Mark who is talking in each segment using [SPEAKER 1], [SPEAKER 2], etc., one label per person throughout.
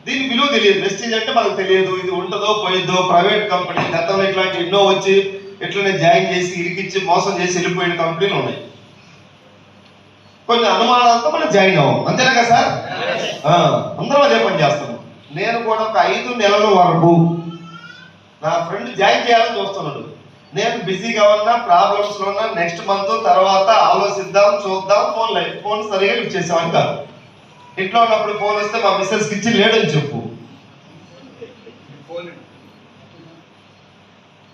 [SPEAKER 1] దీని విలువ తెలియదు. వెస్టీజ్ అంటే మనకు తెలియదు, ఇది ఉంటుందో పోయిద్దో, ప్రైవేట్ కంపెనీ, గతంలో ఇట్లాంటి ఎన్నో వచ్చి ఇట్లనే జాయిన్ చేసి ఇరికిచ్చి మోసం చేసి వెళ్ళిపోయిన కంపెనీలు ఉన్నాయి. కొన్ని అనుమానాలతో మనం జాయిన్ అవ్వం, అంతేనా కదా సార్? అందరం అదే పని చేస్తున్నాం. నేను కూడా ఒక 5 నెలల వరకు నా ఫ్రెండ్ జాయిన్ చేయాలని చూస్తున్నాడు. నేను బిజీగా ఉన్నా, ప్రాబ్లమ్స్లో ఉన్నా, నెక్స్ట్ మంత్ తర్వాత ఆలోచిద్దాం, చూద్దాం, ఫోన్ సరిగా లిఫ్ట్ చేసామని కాదు. ఇంట్లో ఉన్నప్పుడు ఫోన్ వస్తే మా మిస్సెస్కి ఇచ్చి లేడని చెప్పు.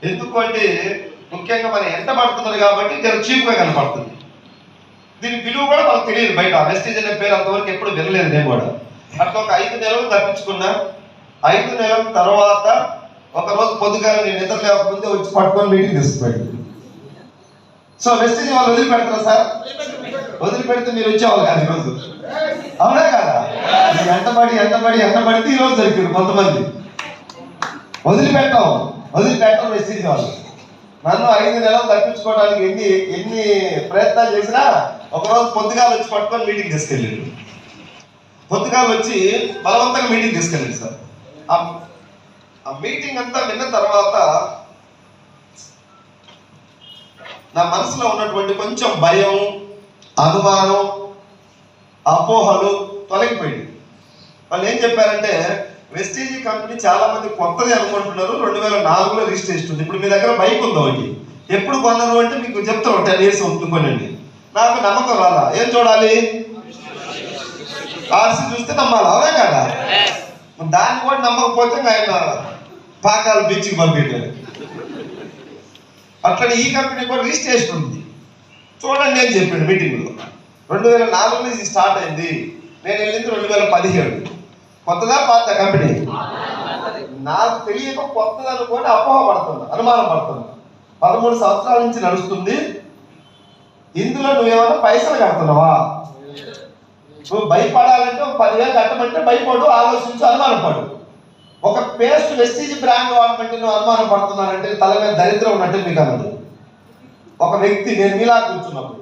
[SPEAKER 1] ఎందుకంటే ముఖ్యంగా మనం ఎంత పడుతున్నారు కాబట్టి జర చీప్గా కనపడుతుంది. దీని విలువ కూడా మనకు తెలియదు. బయట వెస్టీజ్ అనే పేరు అంతవరకు ఎప్పుడు వినలేదు నేను కూడా. అట్లా ఒక 5 నెలలు తప్పించుకున్నా. 5 నెలల తర్వాత ఒకరోజు పొద్దుగా నేను నిద్ర లేకపోతే వచ్చి పట్టుకొని మీటింగ్ తీసుకుపోయాడు. సో వెస్టీజ్ వాళ్ళు వదిలిపెడతారా సార్? వదిలిపెడితే మీరు వచ్చేవాళ్ళు కాదు ఈరోజు, అవునా కదా? ఎంతబడితే ఈరోజు దొరికారు కొంతమంది. వదిలిపెట్టం వెస్టీజ్ వాళ్ళు. నన్ను 5 నెలలు తప్పించుకోవడానికి ఎన్ని ప్రయత్నాలు చేసినా ఒకరోజు పొద్దుగాలు వచ్చి పట్టుకొని మీటింగ్ తీసుకెళ్ళాడు. పొద్దుగాలు వచ్చి బలవంతంగా మీటింగ్ తీసుకెళ్ళాడు సార్. ఆ మీటింగ్ అంతా విన్న తర్వాత నా మనసులో ఉన్నటువంటి కొంచెం భయం, అనుమానం, అపోహలు తొలగిపోయింది. వాళ్ళు ఏం చెప్పారంటే, వెస్టీజ్ కంపెనీ చాలా మంది కొత్తది అనుకుంటున్నారు, 2004లో రిజిస్ట్రేషన్ ఉంది. ఇప్పుడు మీ దగ్గర బైక్ ఉందో ఒకటి, ఎప్పుడు కొన్నారు అంటే మీకు చెప్తారు 10 years కొనండి. నాకు నమ్మకం రాలా. ఏం చూడాలి? ఆర్సీ చూస్తే నమ్మాలి, అవునా కదా? దాన్ని కూడా నమ్మకపోతే ఆయన పాకాలు బీచ్కి పంపించారు. అట్లనే ఈ కంపెనీ కూడా రిజిస్ట్రేషన్ ఉంది, చూడండి అని చెప్పాడు మీటింగ్లో. 2004లో ఇది స్టార్ట్ అయింది, నేను వెళ్ళింది 2017. కొత్తదా పాత కంపెనీ? నాకు తెలియక కొత్తది అనుకోని అపోహ పడుతున్నా, అనుమానం పడుతున్నా. 13 సంవత్సరాల నుంచి నడుస్తుంది. ఇందులో నువ్వేమన్నా పైసలు కడుతున్నావా? నువ్వు భయపడాలంటే 10,000 కట్టమంటే భయపడు, ఆలోచించు, అనుమానపడు. ఒక పేస్ట్ వెస్టీజ్ బ్రాండ్ వాడమంటే నువ్వు అనుమానం పడుతున్నానంటే తల మీద దరిద్రం ఉన్నట్టు మీకు అన్నది. ఒక వ్యక్తి నేను మీలా కూర్చున్నప్పుడు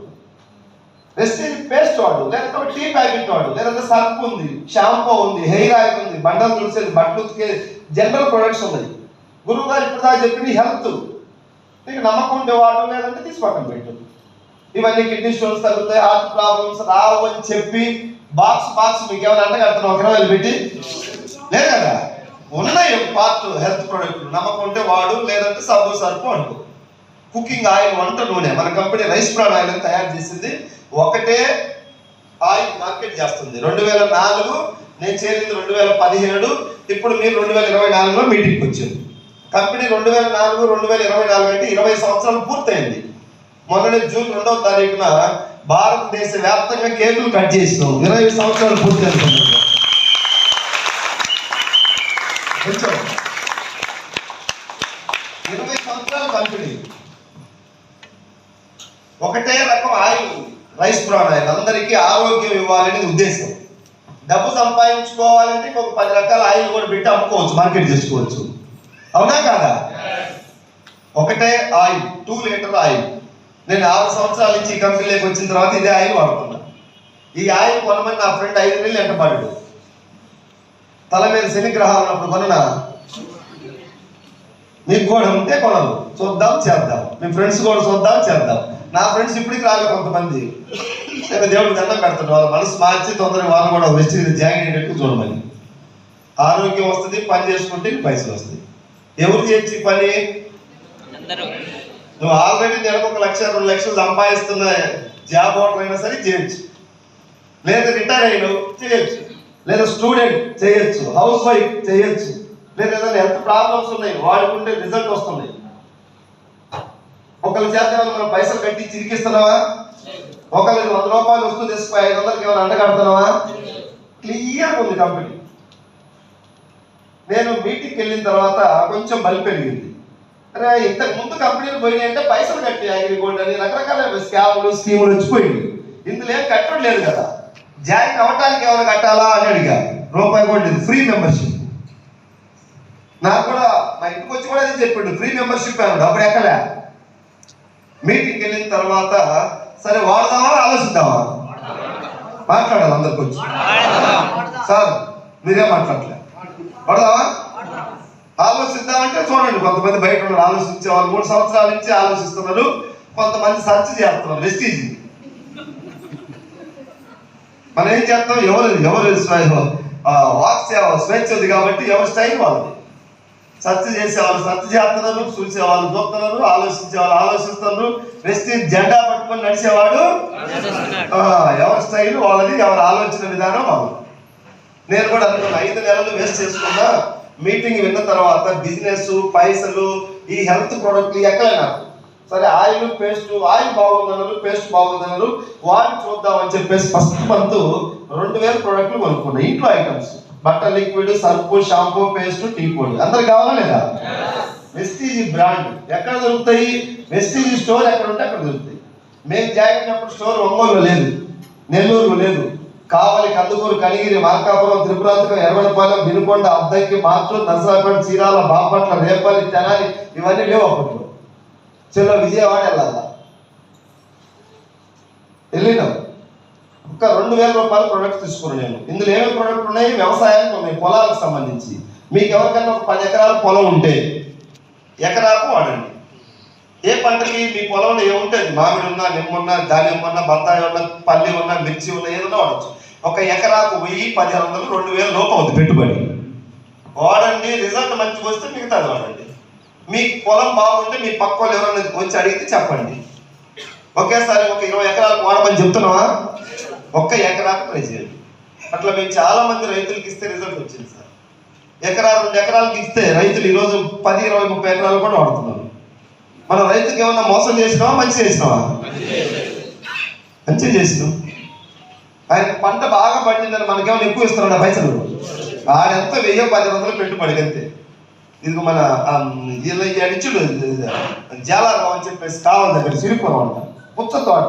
[SPEAKER 1] వెస్టీజ్ పేస్ట్ వాడు, లేకపోతే టీ ప్యాకెట్ వాడు, లేదంటే సర్ఫ్ ఉంది, షాంపూ ఉంది, హెయిర్ ఆయిల్ ఉంది, బండలు తుడిసేది, బట్టలు ఉతికేది, జనరల్ ప్రొడక్ట్స్ ఉన్నాయి. గురువు గారు ఇప్పుడు దాకా చెప్పింది హెల్త్. నీకు నమ్మకం ఉంటే వాడు, లేదంటే తీసి పక్కన పెట్టు. ఇవన్నీ కిడ్నీ స్టోన్స్ తగ్గుతాయి, హార్ట్ ప్రాబ్లమ్స్ రావు అని చెప్పి బాక్స్ మీకు ఏమైనా అంట కడుతున్నావు 20,000 పెట్టి? లేదు కదా, ఉన్నాయి పార్ట్ హెల్త్ ప్రొడక్ట్లు. నమ్మకం ఉంటే వాడు, లేదంటే సబ్బు సర్పు అనుకో. కుకింగ్ ఆయిల్, వంట నూనె, మన కంపెనీ రైస్ బ్రాన్ ఆయిల్ అని తయారు చేసింది. ఒకటే ఆయిల్ మార్కెట్ చేస్తుంది. 2004, నేను చేరింది 2017. ఇప్పుడు మీరు 2024లో మీటింగ్కి వచ్చారు. కంపెనీ 2004, 2024 అంటే 20 సంవత్సరాలు పూర్తయింది. మొన్ననే జూన్ 2వ తారీఖున భారతదేశ వ్యాప్తంగా కేకులు కట్ చేసినాం. 20 సంవత్సరాలు పూర్తయింది. 20 సంవత్సరాల కంపెనీ. ఒకటే రకం ఆయిల్, రైస్ బ్రాన్ ఆయిల్, అందరికీ ఆరోగ్యం ఇవ్వాలనే ఉద్దేశం. డబ్బు సంపాదించుకోవాలంటే ఇంకొక 10 రకాల ఆయిల్ కూడా పెట్టి అమ్ముకోవచ్చు, మార్కెట్ చేసుకోవచ్చు, అవునా కాదా? ఒకటే ఆయిల్, 2 లీటర్ ఆయిల్. నేను 6 సంవత్సరాల నుంచి ఈ కంపెనీలోకి వచ్చిన తర్వాత ఇదే ఆయిల్ వాడుతున్నా. ఈ ఆయిల్ కొనమని నా ఫ్రెండ్ 5 నెలలు ఎంటపడ్డాడు. తల మీద శనిగ్రహాలు ఉన్నప్పుడు కొననా? మీకు కూడా ఉంటే కొనదు, చూద్దాం చేద్దాం. మీ ఫ్రెండ్స్ కూడా చూద్దాం చేద్దాం. నా ఫ్రెండ్స్ ఇప్పటికి రాలే కొంతమంది. నేను దేవుడికి దండం పెడుతున్నాను, వాళ్ళ మనసు మార్చి తొందరగా వాళ్ళు కూడా వెస్టీజ్ జాయిన్ అయ్యేటట్టు చూడమని. ఆరోగ్యం వస్తుంది, పని చేసుకుంటే పైసలు వస్తాయి. ఎవరు చేయొచ్చు ఈ పని? నువ్వు ఆల్రెడీ నెలకు 1 లక్ష 2 లక్షలు సంపాదిస్తున్న జాబ్ హోల్డర్ అయినా సరే చేయొచ్చు, లేదా రిటైర్ అయిన చేయొచ్చు, లేదా స్టూడెంట్ చేయొచ్చు, హౌస్ వైఫ్ చేయొచ్చు, లేదా ఏదైనా హెల్త్ ప్రాబ్లమ్స్ ఉన్నాయి వాడుకుంటే రిజల్ట్ వస్తుంది. ఒకళ్ళ చేత మనం పైసలు కట్టి చిరికిస్తున్నావా? ఒకళ్ళకి 100 రూపాయలు వస్తూ తీసుకుని 500కి ఏమైనా అంటగడుతున్నావా? క్లియర్గా ఉంది కంపెనీ. నేను మీటింగ్కి వెళ్ళిన తర్వాత కొంచెం బలి పెరిగింది. అరే ఇంతకు ముందు కంపెనీలు పోయినాయి అంటే పైసలు కట్టి అగ్రిగోల్డ్ అని రకరకాల స్కాములు, స్కీములు వచ్చిపోయింది. ఇందులో ఏం కట్టడం లేదు కదా. జాయిన్ అవ్వటానికి ఏమైనా కట్టాలా అని అడిగా. రూపాయి కూడా లేదు, ఫ్రీ మెంబర్షిప్. నాకు కూడా మా ఇంటికి వచ్చి కూడా అది చెప్పిండు, ఫ్రీ మెంబర్షిప్ అన్నాడు. అప్పుడు ఎక్కలే. మీటింగ్కి వెళ్ళిన తర్వాత సరే వాడదామా ఆలోచిద్దామా? మాట్లాడాలి అందరికి వచ్చి. సార్ మీరేం మాట్లాడలే, పడదామా? ఆలోచిద్దామంటే చూడండి, కొంతమంది బయట ఉన్నారు ఆలోచించే వాళ్ళు 3 సంవత్సరాల నుంచి ఆలోచిస్తున్నారు, కొంతమంది సెర్చ్ చేస్తున్నారు వెస్టీజ్. మనం ఏం చేస్తాం, ఎవరు వాక్ స్వేచ్ఛ ఉంది కాబట్టి ఎవరి స్టైల్ వాళ్ళది. సెర్చ్ చేసేవాళ్ళు సెర్చ్ చేస్తున్నారు, చూసేవాళ్ళు చూస్తున్నారు, ఆలోచించే వాళ్ళు ఆలోచిస్తున్నారు. వెస్టీజ్ జెండా పట్టుకొని నడిచేవాడు ఎవరి స్టైల్ వాళ్ళది, ఎవరి ఆలోచన విధానం వాళ్ళది. నేను కూడా అనుకున్నా 5 నెలలు వేస్ట్ చేసుకున్నా, మీటింగ్ విన్న తర్వాత బిజినెస్, పైసలు, ఈ హెల్త్ ప్రోడక్ట్లు ఎక్కడైనా సరే, ఆయిల్ బాగుందన్నారు, పేస్ట్ బాగుందన్నారు, వాడిని చూద్దామని చెప్పేసి ఫస్ట్ మంత్ 2000 ప్రోడక్ట్లు కొనుక్కున్నా. ఇంట్లో items, butter liquid, Surf, shampoo, paste, tea పొడి. అందరికి కావాలా లేదా? వెస్టీజ్ బ్రాండ్ ఎక్కడ దొరుకుతాయి? వెస్టీజ్ స్టోర్ ఎక్కడ ఉంటే అక్కడ దొరుకుతాయి. మేము జాయిన్ అయినప్పుడు స్టోర్ ఒంగోలులో లేదు, నెల్లూరులో లేదు, కావలి, కందుకూరు, కనిగిరి, మార్కాపురం, త్రిపురాంతకం, ఎర్రవనపాలెం, వినుకొండ, అద్దంకి, మార్చూరు, నర్సరాపేట, చీరాల, బాపట్ల, రేపల్లి, తెనాలి ఇవన్నీ లేవు అప్పట్లో. చెల్లో విజయవాడ వెళ్ళినాం. ఒక 2000 రూపాయల ప్రొడక్ట్ తీసుకున్నాను నేను. ఇందులో ఏమేమి ప్రొడక్ట్ ఉన్నాయి? వ్యవసాయానికి ఉన్నాయి, పొలాలకు సంబంధించి. మీకు ఎవరికైనా ఒక 10 ఎకరాల పొలం ఉంటే ఎకరాకు వాడండి. ఏ పంటకి మీ పొలంలో ఏముంటుంది, మామిడి ఉన్నా, నిమ్మున్నా, దానిమ్మ ఉన్నా, బత్తాయి ఉన్నా, పల్లి ఉన్నా, మిర్చి ఉన్నా, ఏదన్నా వాడచ్చు. ఒక ఎకరాకు 1000, 1500, 2000 లోపు అవుతుంది పెట్టుబడి. వాడండి, రిజల్ట్ మంచిగా వస్తే మిగతాది వాడండి. మీ పొలం బాగుంటే మీ పక్క వాళ్ళు ఎవరైనా వచ్చి అడిగితే చెప్పండి. ఒకేసారి ఒక 20 ఎకరాలకు వాడమని చెప్తున్నావా? ఒక్క ఎకరాకు ట్రై చేయండి. అట్లా మేము చాలా మంది రైతులకి ఇస్తే రిజల్ట్ వచ్చింది సార్. 1-2 ఎకరాలకు ఇస్తే రైతులు ఈరోజు 10, 20, 30 ఎకరాలు కూడా వాడుతున్నారు. మనం రైతుకి ఏమన్నా మోసం చేసినావా, మంచి చేసినావా? మంచి చేసినాం. ఆయన పంట బాగా పండిందని మనకేమైనా ఎక్కువ ఇస్తున్నాడు పైసలు? ఆడెంత 1000-1500 పెట్టుబడి అంతే. ఇది మన అడిచుడు జాలారావు అని చెప్పేసి కావాలి దగ్గర సిరిపురం అంట, పుచ్చ తోట.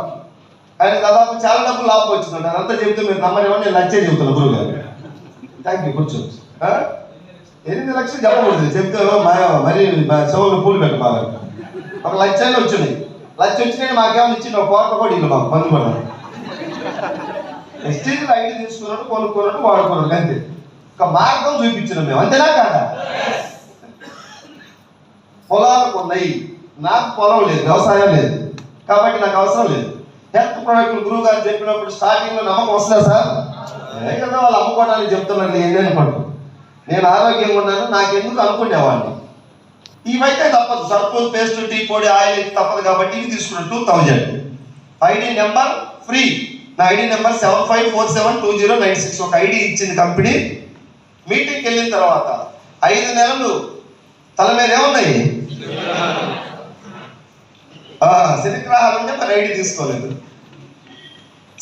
[SPEAKER 1] ఆయన దాదాపు చాలా డబ్బులు లాభం వచ్చిందంట. అదంతా చెబితే మీరు నమ్మనేమని నేను లచ్చే చెబుతాను గురువు గారు. థ్యాంక్ యూ, కూర్చోవచ్చు. 8 లక్షలు చెప్పకూడదు, చెప్తే మరి చెవులు పూలు పెట్ట బాగా. 1 లక్షలు వచ్చినాయి. లక్ష వచ్చినాయి మాకేమైనా ఇచ్చింది ఒక కోట కూడా ఇల్లు మాకు మందు కూడా. ఎస్టీజీలో ఐడి తీసుకున్నట్టు, కొనుక్కున్నట్టు, వాడుకున్నట్టు అంతే. ఒక మార్గం చూపించినాం మేము, అంతేనా కాదా? పొలాలకు ఉన్నాయి, నాకు పొలం లేదు, వ్యవసాయం లేదు కాబట్టి నాకు అవసరం లేదు. హెల్త్ ప్రోడక్ట్లు గురువు గారు చెప్పినప్పుడు స్టార్టింగ్లో నమ్మకం వస్తుందా సార్? ఏ కదా వాళ్ళు అమ్ముకోవడానికి చెప్తున్నారు ఎన్నెన్ని పట్టు. నేను ఆరోగ్యంగా ఉన్నాను, నాకెందుకు అనుకునేవాడిని. ఇవైతే తప్పదు, సర్పు, పేస్ట్, టీ పొడి, ఆయిల్ తప్పదు కాబట్టి ఇవి తీసుకున్నాను. 2000 ఐడి నెంబర్ ఫ్రీ. నా ఐడి నెంబర్ 75472096. ఒక ఐడి ఇచ్చింది కంపెనీ. మీటింగ్కి వెళ్ళిన తర్వాత 5 నెలలు తల మీద ఏమున్నాయి? శనిగ్రహాలు ఉంటే మరి ఐడి తీసుకోలేదు.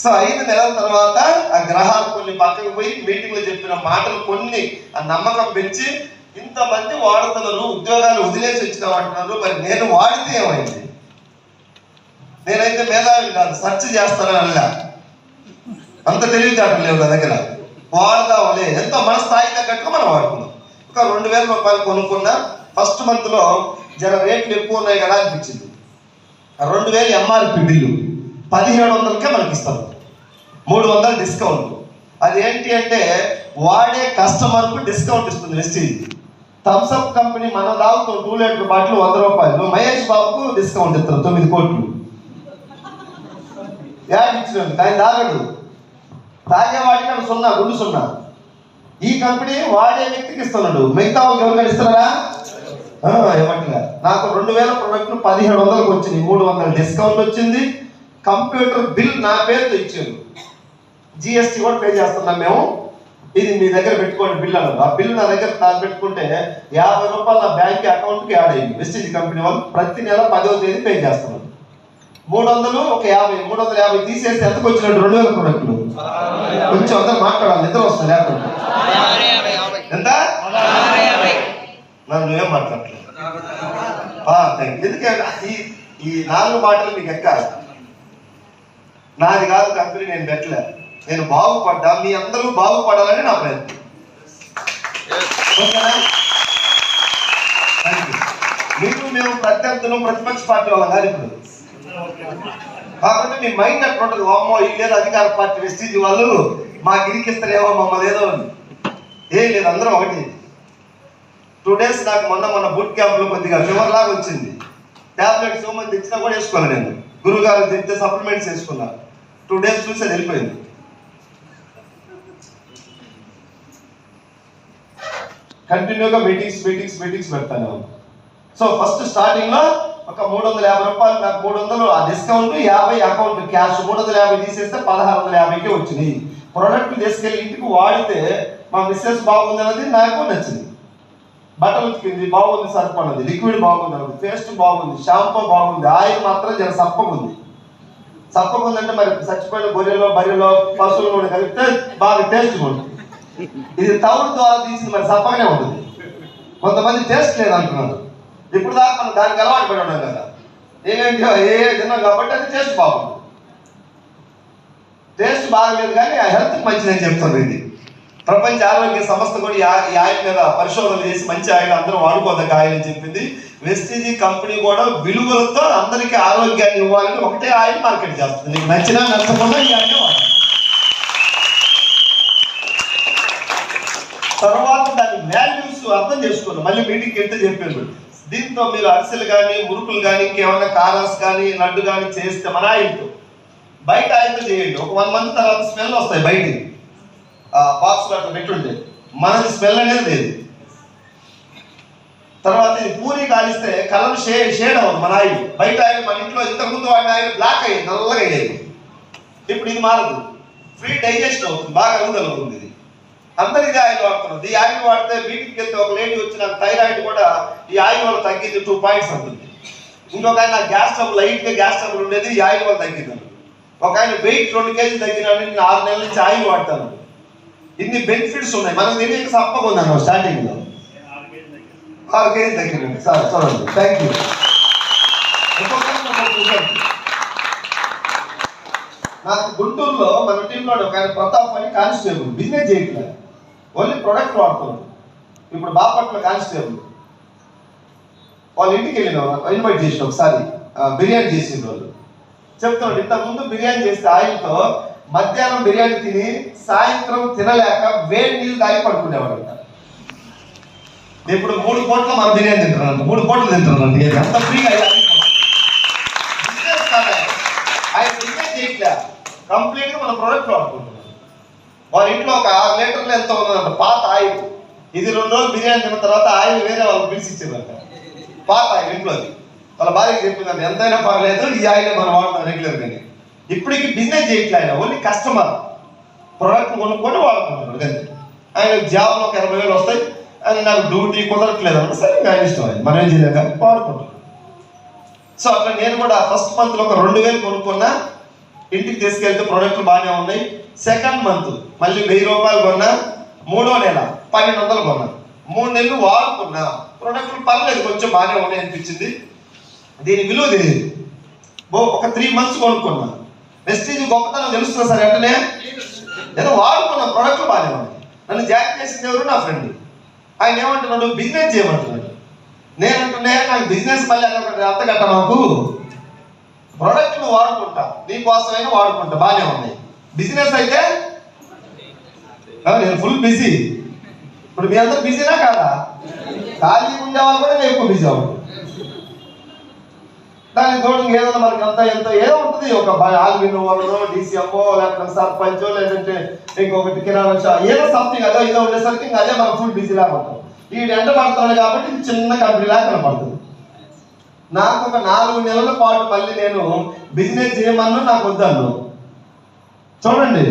[SPEAKER 1] సో 5 నెలల తర్వాత ఆ గ్రహాలు కొన్ని పక్కకు పోయి మీటింగ్లో చెప్పిన మాటలు కొన్ని ఆ నమ్మకం పెంచి ఇంతమంది వాడుతున్నారు, ఉద్యోగాలు వదిలేసి వచ్చినామంటున్నారు. మరి నేను వాడితే ఏమైంది? నేనైతే మేధావి కాదు, సెర్చ్ చేస్తానని అలా అంత తెలివితేటలు లేవు నా దగ్గర. వాడదాంలే, ఎంతో మన స్థాయి తగ్గట్టుగా మనం వాడుకున్నాం. ఒక 2000 రూపాయలు కొనుక్కున్నా. ఫస్ట్ మంత్లో జర రేట్లు ఎక్కువ ఉన్నాయి కదా అనిపించింది. 2000 ఎంఆర్పి బిల్లు 1700కే మనకి ఇస్తారు, 300 డిస్కౌంట్. అది ఏంటి అంటే వాడే కస్టమర్కు డిస్కౌంట్ ఇస్తుంది వెస్టీజ్. థమ్స్అప్ కంపెనీ మనం తాగుతాం 2 లీటర్ బాటిల్ 100 రూపాయలు, మహేష్ బాబుకు డిస్కౌంట్ ఇస్తారు 9 కోట్లు. యాడ్ ఇచ్చినందుకు ఆయన తాగడు, తాగేవాడికి అక్కడ 0, గుండు 0. ఈ కంపెనీ వాడే వ్యక్తికి ఇస్తున్నాడు, మిగతా వాళ్ళకి ఎవరికైనా ఇస్తున్నారా? ఇవ్వట్లే. నాకు 2000 ప్రోడక్ట్లు 1700కు వచ్చింది, 300 డిస్కౌంట్ వచ్చింది. కంప్యూటర్ బిల్ నా పేరుతో ఇచ్చారు, జిఎస్టీ కూడా పే చేస్తున్నాం మేము. ఇది మీ దగ్గర పెట్టుకోండి బిల్ అన్నారు. ఆ బిల్లు నా దగ్గర పెట్టుకుంటే 50 రూపాయలు నా బ్యాంక్ అకౌంట్కి యాడ్ అయింది. వెస్టీజ్ కంపెనీ వాళ్ళు ప్రతి నెల 10వ తేదీ పే చేస్తున్నారు. 300 ఒక 50, 350 తీసేస్తే ఎంతకు వచ్చినట్టు? 2000 ప్రోడక్ట్లు. కొంచెం అందరూ మాట్లాడాలి, నిద్ర వస్తుంది లేకుండా. ఎంత? నువ్వేం మాట్లాడలేదు. ఎందుకంటే ఈ 4 మాటలు మీకు ఎక్కాలి. నాది కాదు కంపెనీ, నేను పెట్టలే. నేను బాగుపడ్డా, మీ అందరూ బాగుపడాలని నా ప్రయత్నం. ఓకేనా? మీరు మేము ప్రత్యర్థులు, ప్రతిపక్ష పార్టీ వాళ్ళం కాదు ఇప్పుడు. కాబట్టి మీ మైండ్ అట్లా ఉంటుంది, అమ్మో ఈ లేదు అధికార పార్టీ వెస్టీజ్ వాళ్ళు మాకు ఇరికిస్తారేమో మమ్మల్ని ఏదో. ఏం లేదు, అందరం ఒకటి. 2 days నాకు మొన్న బూట్ క్యాంప్లో కొద్దిగా ఫీవర్ లాగా వచ్చింది. ట్యాబ్లెట్స్ మంది ఇచ్చినా కూడా వేసుకోవాలి. నేను గురువు గారు చెప్తే సప్లిమెంట్స్ వేసుకున్నా. 2 days చూసి అది వెళ్ళిపోయింది. కంటిన్యూగా మీటింగ్స్ పెడతాను. సో ఫస్ట్ స్టార్టింగ్లో ఒక 350 రూపాయలు, నాకు 300 ఆ డిస్కౌంట్, 50 అకౌంట్ క్యాష్, 350 తీసేస్తే 1650కే వచ్చినాయి. ప్రోడక్ట్ తీసుకెళ్ళి ఇంటికి వాడితే మా మిస్సెస్ బాగుంది అన్నది నాకు నచ్చింది. బట్టలు ఉతికింది బాగుంది, సర్ఫ్ అన్నది, లిక్విడ్ బాగుంది అన్నది, పేస్ట్ బాగుంది, షాంపూ బాగుంది, ఆయిల్ మాత్రం జర సప్పగుంది. సప్పగుందంటే మరి చచ్చిపోయిన గొర్రెలో బర్రెలో పశువులు కూడా కలిపితే బాగా టేస్ట్గా ఉంటుంది. ఇది తౌడు ద్వారా తీసింది, మరి సప్పగానే ఉంటుంది. కొంతమంది టేస్ట్ లేదంటున్నారు. ఇప్పుడు దాకా మనం దానికి అలవాటు పడి ఉన్నాం కదా, ఏంటంటే తిన్నాం కాబట్టి అది టేస్ట్ బాగుంది. టేస్ట్ బాగలేదు కానీ ఆ హెల్త్కి మంచిదని చెప్తుంది. ఇది ప్రపంచ ఆరోగ్య సంస్థ కూడా ఈ ఆయిల్ మీద పరిశోధనలు చేసి మంచి ఆయిల్ అందరూ వాడుకోదగ్గ ఆయిల్ అని చెప్పింది. వెస్టీజ్ కంపెనీ కూడా విలువలతో అందరికీ ఆరోగ్యాన్ని ఇవ్వాలని ఒకటే ఆయిల్ మార్కెట్ చేస్తుంది. నీకు నచ్చినా నచ్చకుండా ఈ ఆయిల్ వాడాలి. తర్వాత దాని వాల్యూస్ అర్థం చేసుకోండి. మళ్ళీ మీటింగ్కి వెళ్తే చెప్పారు, దీంతో మీరు అరిసెలు కానీ మురుకులు కానీ ఇంకేమన్నా కారాస్ కానీ లడ్డు కానీ చేస్తే మన ఆయిల్తో, బయట ఆయిల్తో చేయండి. ఒక 1 month తర్వాత స్మెల్ వస్తాయి. బయటికి బాక్స్లో అట్లా పెట్టుంటే మనది స్మెల్ అనేది లేదు. తర్వాత ఇది పూరి కాలిస్తే కలర్ షేడ్ అవ్వదు మన ఆయిల్. బయట ఆయిల్ మన ఇంట్లో ఇంతకుముందు వాడిన ఆయిల్ బ్లాక్ అయ్యేది, నల్లగా అయ్యేది. ఇప్పుడు ఇది మారదు, ఫ్రీ డైజెషన్ అవుతుంది, బాగా అరుగుదల అవుతుంది. ఇది అందరు ఇది ఆయిల్ వాడుతున్నారు. ఈ ఆయిల్ వాడితే వీటికి వెళ్తే ఒక లేడీ వచ్చి నాకు థైరాయిడ్ కూడా ఈ ఆయిల్ వల్ల తగ్గింది, 2 points అవుతుంది. ఇంకొక ఆయన నాకు గ్యాస్ ట్రబుల్, లైట్గా గ్యాస్ ట్రబుల్ ఉండేది, ఈ ఆయిల్ వల్ల తగ్గింది. ఒక ఆయన వెయిట్ 2 kg తగ్గినాడు, నేను 6 నెలల నుంచి ఆయిల్ వాడతాను. ఇన్ని బెనిఫిట్స్ ఉన్నాయి. మనకు తెలియక సప్పగా ఉందన్న స్టార్టింగ్లో 6 kg తగ్గినాడు. సార్ చూడండి, థ్యాంక్ యూ. నాకు గుంటూరులో మన టీంలో ఒక ఆయన ప్రతాప్ అని కానిస్టేబుల్, బిజినెస్ చేయట్లేదు, ఓన్లీ ప్రొడక్ట్ వాడుతున్నాడు. ఇప్పుడు బాపట్ల కానిస్టేబుల్ వాళ్ళ ఇంటికి వెళ్ళిన ఇన్వైట్ చేసిన ఒకసారి బిర్యానీ చేసిన వాళ్ళు చెప్తున్నాడు, ఇంతకుముందు బిర్యానీ చేస్తే ఆయిల్తో మధ్యాహ్నం బిర్యానీ తిని సాయంత్రం తినలేక వేడి నీళ్ళు తాగి పడుకునేవాడంట. ఇప్పుడు 3 పూటలు మన బిర్యానీ తింటున్నాడు, 3 పూటలు తింటున్నాడు. అంత ఫ్రీగా బిజినెస్ కాదు, ఆయన బిజినెస్ చేయట్లే, కంప్లీట్గా మన ప్రోడక్ట్ వాడుకుంటున్నాం. వాళ్ళ ఇంట్లో ఒక 6 లీటర్లు ఎంతో ఉందంట పాత ఆయిల్. ఇది 2 రోజులు బిర్యానీ తిన్న తర్వాత ఆయిల్ వేరే వాళ్ళు పిలిచి ఇచ్చిందంట, పాత ఆయిల్ ఇంట్లోది. వాళ్ళ భార్యకి చెప్పిందంట, ఎంతైనా పర్లేదు ఈ ఆయిల్ మనం వాడుతాం రెగ్యులర్గానే. ఇప్పటికి బిజినెస్ చేయట్లే ఆయన, ఓన్లీ కస్టమర్ ప్రోడక్ట్ కొనుక్కొని వాడుకుంటున్నాడు అంతే. ఆయన జాబ్లో ఒక 80,000 వస్తాయి, ఆయన నాకు డ్యూటీ కుదరట్లేదు అంటే సరే ఆయన ఇష్టం, ఆయన మనం ఏం చేయలేక వాడుకుంటున్నాం. సో అట్లా నేను కూడా ఫస్ట్ మంత్లో ఒక 2,000 కొనుక్కున్నా, ఇంటికి తీసుకెళ్తే ప్రోడక్ట్లు బాగానే ఉన్నాయి. సెకండ్ మంత్ మళ్ళీ 1,000 రూపాయలు కొన్నా, 3వ నెల 1,200 కొన్నా, 3 నెలలు వాడుకున్నా, ప్రోడక్ట్లు పర్లేదు కొంచెం బాగానే ఉన్నాయి అనిపించింది. దీని విలువ తెలియదు. ఒక 3 months కొనుక్కున్నా, వెస్టీజ్ గొప్పతనం తెలుస్తుంది సార్. వెంటనే ఏదో వాడుకున్న ప్రోడక్ట్లు బాగానే ఉన్నాయి. నన్ను జాయిన్ చేసింది ఎవరు, నా ఫ్రెండ్. ఆయన ఏమంటున్నాడు, బిజినెస్ చేయమంటున్నాడు. నేనంటున్నా నాకు బిజినెస్ మళ్ళీ అంత కట్ట, నాకు ప్రోడక్ట్లు వాడుకుంటా, నీకోసమైనా వాడుకుంటా, బాగానే ఉన్నాయి. బిజినెస్ అయితే నేను ఫుల్ బిజీ. ఇప్పుడు మీ అందరూ బిజీనా కాదా? ఖాళీ ఉండే వాళ్ళు కూడా నేను ఎక్కువ బిజీ అవ్వదు. దానికి తోడు ఏదో మనకి అంతా ఎంతో ఏదో ఉంటుంది, ఒక ఆల్విన్ వాళ్ళు డీసీఎంఓ లేకపోతే సర్పంచో లేదంటే ఇంకొకటి కిరాణా షాప్ ఏదో సంథింగ్ అదో ఏదో ఉండేసరికి ఇంకా అదే మనం ఫుల్ బిజీ లాగా ఉంటాం. ఈ ఎండ పడుతున్నాడు కాబట్టి ఇది చిన్న కంపెనీ లాగా కనపడుతుంది. నాకు ఒక 4 నెలల పాటు మళ్ళీ నేను బిజినెస్ చేయమన్నా నాకు వద్దాను. చూడండి,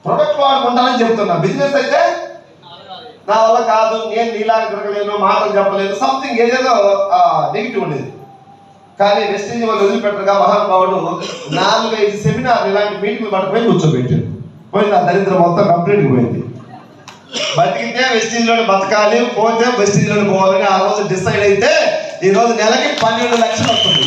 [SPEAKER 1] ప్రొడక్ట్ వాడుకుంటానని చెప్తున్నా, బిజినెస్ అయితే నా వల్ల కాదు, నేను నీలాగా తిరగలేను, మాటలు చెప్పలేదు, సంథింగ్ ఏదేదో నెగిటివ్ ఉండేది. కానీ వెస్టీజ్ వాళ్ళు వదిలిపెట్టగా మహానుభావుడు 4-5 సెమినార్ ఇలాంటి మీటింగ్లు పట్టుకుపోయి కూర్చోబెట్టాడు. పోయింది, ఆ దరిద్రం మొత్తం కంప్లీట్గా పోయింది. బతికితే వెస్టీజ్లోనే బతకాలి, పోతే వెస్టీజ్లోనే పోవాలని ఆ రోజు డిసైడ్ అయితే ఈ రోజు నెలకి 12 లక్షలు వస్తుంది.